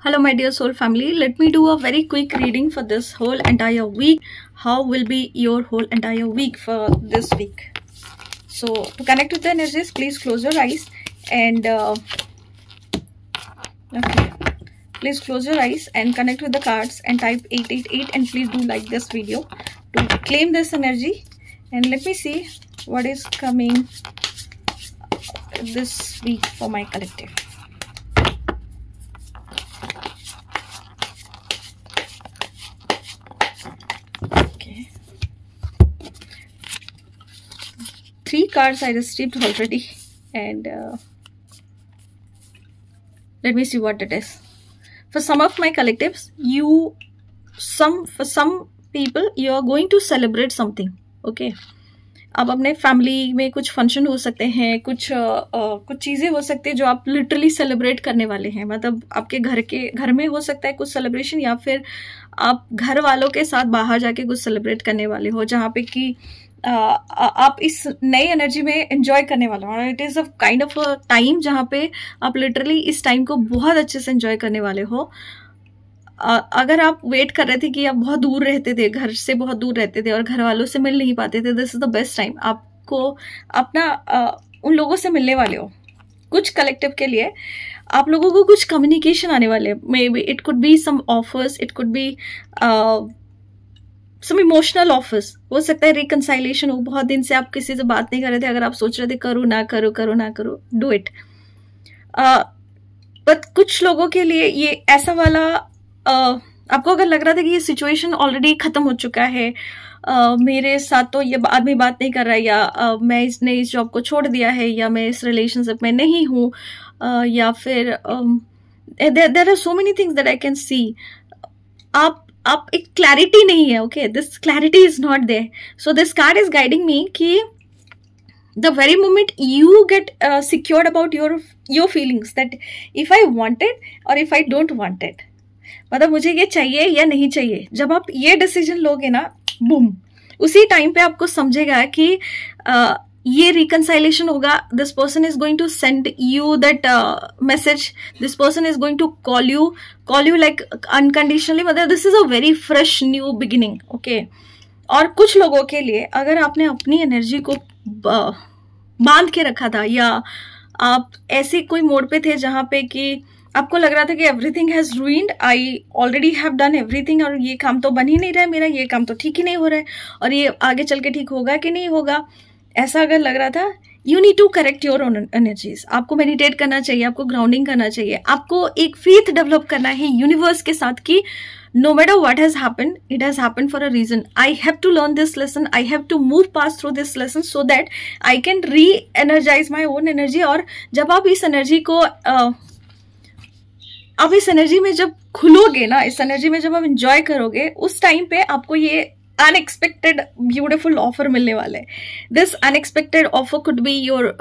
Hello my dear soul family, let me do a very quick reading for this whole entire week. How will be your whole entire week for this week? So to connect with the energies, please close your eyes and please close your eyes and connect with the cards and type 888 and please do like this video to claim this energy. And let me see what is coming this week for my collective. Okay, 3 cards I received already, and let me see what it is. For some of my collectives, for some people, you are going to celebrate something. Okay, अब अपने family में कुछ function हो सकते हैं, कुछ चीज़ें हो सकती है जो आप लिटरली सेलिब्रेट करने वाले हैं. मतलब आपके घर में हो सकता है कुछ सेलिब्रेशन, या फिर आप घर वालों के साथ बाहर जाके कुछ सेलिब्रेट करने वाले हो, जहाँ पे कि आप इस नई एनर्जी में एंजॉय करने वाले हो. It is a kind of a time जहाँ पे आप लिटरली इस टाइम को बहुत अच्छे से एंजॉय करने वाले हो. अगर आप वेट कर रहे थे कि आप बहुत दूर रहते थे, घर से बहुत दूर रहते थे और घर वालों से मिल नहीं पाते थे, this is the best time. आपको अपना उन लोगों से मिलने वाले हो. कुछ कलेक्टिव के लिए आप लोगों को कुछ कम्युनिकेशन आने वाले. Maybe it could be some offers, it could be some emotional offers. हो सकता है रिकंसाइलेशन हो. बहुत दिन से आप किसी से बात नहीं कर रहे थे, अगर आप सोच रहे थे करो ना करो, डू इट. बट कुछ लोगों के लिए ये ऐसा वाला आपको अगर लग रहा था कि ये सिचुएशन ऑलरेडी खत्म हो चुका है, मेरे साथ तो ये आदमी बात नहीं कर रहा है, या मैंने इस जॉब को छोड़ दिया है, या मैं इस रिलेशनशिप में नहीं हूँ, या फिर there are so many things that I can see. आप एक क्लैरिटी नहीं है. Okay, this clarity is not there. So this card is guiding me कि the very moment you get secured about your feelings, that if I want it or if I don't want it, मतलब मुझे ये चाहिए या नहीं चाहिए, जब आप ये डिसीजन लोगे ना, बूम, उसी टाइम पे आपको समझेगा कि ये रिकंसाइलेशन होगा. This person is going to send you that message. This person is going to call you like unconditionally. मतलब this is a very fresh new beginning. Okay, और कुछ लोगों के लिए अगर आपने अपनी एनर्जी को बांध के रखा था, या आप ऐसे कोई मोड पे थे जहां पे कि आपको लग रहा था कि everything has ruined, I already have done everything, और ये काम तो बन ही नहीं रहा है मेरा, ये काम तो ठीक ही नहीं हो रहा है, और ये आगे चल के ठीक होगा कि नहीं होगा, ऐसा अगर लग रहा था, you need to correct your own energies. आपको मेडिटेट करना चाहिए, आपको ग्राउंडिंग करना चाहिए, आपको एक फेथ डेवलप करना है यूनिवर्स के साथ कि no matter what has happened, it has happened for a reason. I have to learn this lesson. I have to move past through this lesson so that I can re-energize my own energy. और जब आप इस energy को आप इस energy में जब खुलोगे ना, इस एनर्जी में जब आप एंजॉय करोगे, उस टाइम पे आपको ये अनएक्सपेक्टेड ब्यूटिफुल ऑफर मिलने वाला है. This unexpected offer could be your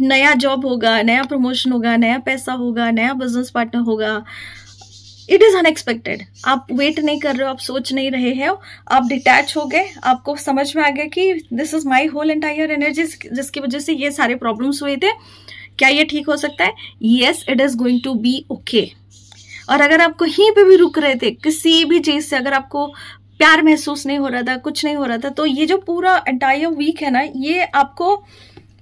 नया जॉब होगा, नया प्रमोशन होगा, नया पैसा होगा, नया बिजनेस पार्टनर होगा. It is unexpected. आप वेट नहीं कर रहे हो, आप सोच नहीं रहे हो, आप डिटैच हो गए, आपको समझ में आ गया कि this is my whole entire energy, जिसकी वजह से ये सारे प्रॉब्लम्स हुए थे. क्या ये ठीक हो सकता है? Yes, it is going to be okay. और अगर आप कहीं पे भी रुक रहे थे किसी भी चीज से, अगर आपको प्यार महसूस नहीं हो रहा था, कुछ नहीं हो रहा था, तो ये जो पूरा एंटायर वीक है ना, ये आपको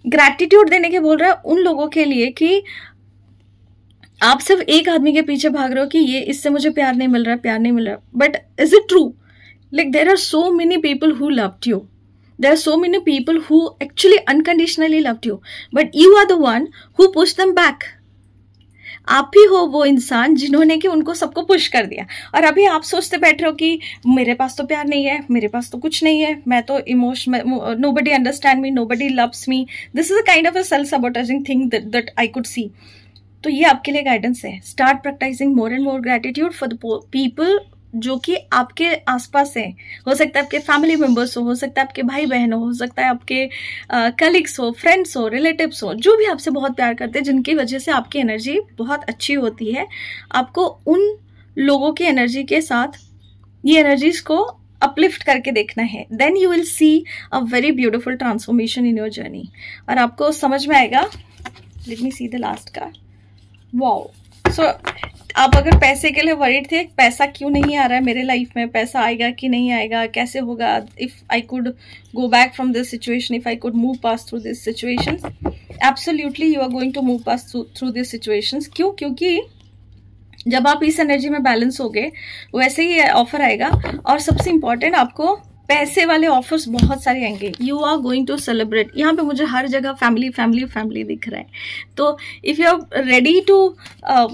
ग्रैटिट्यूड देने के बोल रहा है उन लोगों के लिए कि आप सिर्फ एक आदमी के पीछे भाग रहे हो कि ये इससे मुझे प्यार नहीं मिल रहा. But is it true? Like there are so many people who loved you. There are so many people who actually unconditionally loved you, but you are the one who push them back. आप ही हो वो इंसान जिन्होंने कि उनको सबको push कर दिया. और अभी आप सोचते बैठ रहे हो कि मेरे पास तो प्यार नहीं है, मेरे पास तो कुछ नहीं है, मैं तो nobody understand me, nobody loves me. This is a kind of a self-sabotaging thing that I could see. तो ये आपके लिए गाइडेंस है. Start practicing more and more gratitude for the people जो कि आपके आसपास हैं. हो सकता है आपके फैमिली मेंबर्स हो सकता है आपके भाई बहन हो सकता है आपके कलीग्स हो, फ्रेंड्स हो, रिलेटिव्स हो, जो भी आपसे बहुत प्यार करते हैं, जिनकी वजह से आपकी एनर्जी बहुत अच्छी होती है. आपको उन लोगों की एनर्जी के साथ ये एनर्जीज को अपलिफ्ट करके देखना है. Then you will see a very beautiful transformation in your journey, और आपको समझ में आएगा. Let me see the last card. Wow, so आप अगर पैसे के लिए वरीड थे, पैसा क्यों नहीं आ रहा है मेरे लाइफ में, पैसा आएगा कि नहीं आएगा, कैसे होगा, if I could go back from this situation, if I could move past through this situation, absolutely you are going to move past through this situation. क्यों? क्योंकि जब आप इस एनर्जी में बैलेंस हो गए वैसे ही ऑफर आएगा। और सबसे इंपॉर्टेंट, आपको पैसे वाले ऑफर्स बहुत सारे आएंगे। You are going to celebrate. यहाँ पे मुझे हर जगह फैमिली फैमिली फैमिली दिख रहा है। तो if you are ready to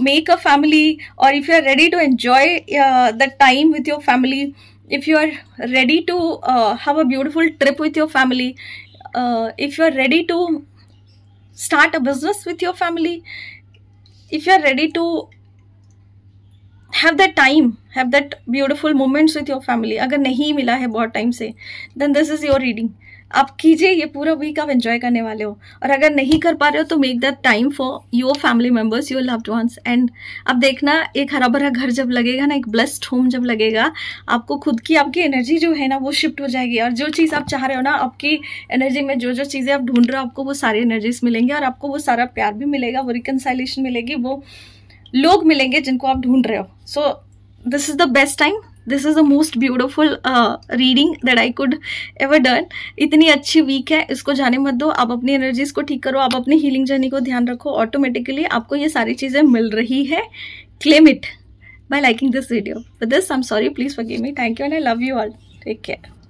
make a family, और if you are ready to enjoy the time with your family, if you are ready to have a beautiful trip with your family, if you are ready to start a business with your family, if you are ready to have that time, have that beautiful moments with your family, अगर नहीं मिला है बहुत time से, then this is your reading। आप कीजिए, ये पूरा वीक आप एंजॉय करने वाले हो। और अगर नहीं कर पा रहे हो तो make that time for your family members, your loved ones. And अब देखना, एक हरा भरा घर जब लगेगा ना, एक ब्लेस्ड होम जब लगेगा, आपको खुद की आपकी एनर्जी जो है ना वो शिफ्ट हो जाएगी। और जो चीज़ आप चाह रहे हो ना, आपकी एनर्जी में जो जो चीज़ें आप ढूंढ रहे हो, आपको वो सारी एनर्जीज मिलेंगी, और आपको वो सारा प्यार भी मिलेगा, वो रिकनसाइलेशन मिलेगी, वो लोग मिलेंगे जिनको आप ढूंढ रहे हो। So this is the best time, this is the most beautiful reading that I could ever done. इतनी अच्छी वीक है, इसको जाने मत दो। आप अपनी एनर्जीज को ठीक करो, आप अपनी हीलिंग जर्नी को ध्यान रखो, ऑटोमेटिकली आपको ये सारी चीजें मिल रही है। Claim it by liking this video. With this, I'm sorry, please forgive me. Thank you and I love you all. Take care.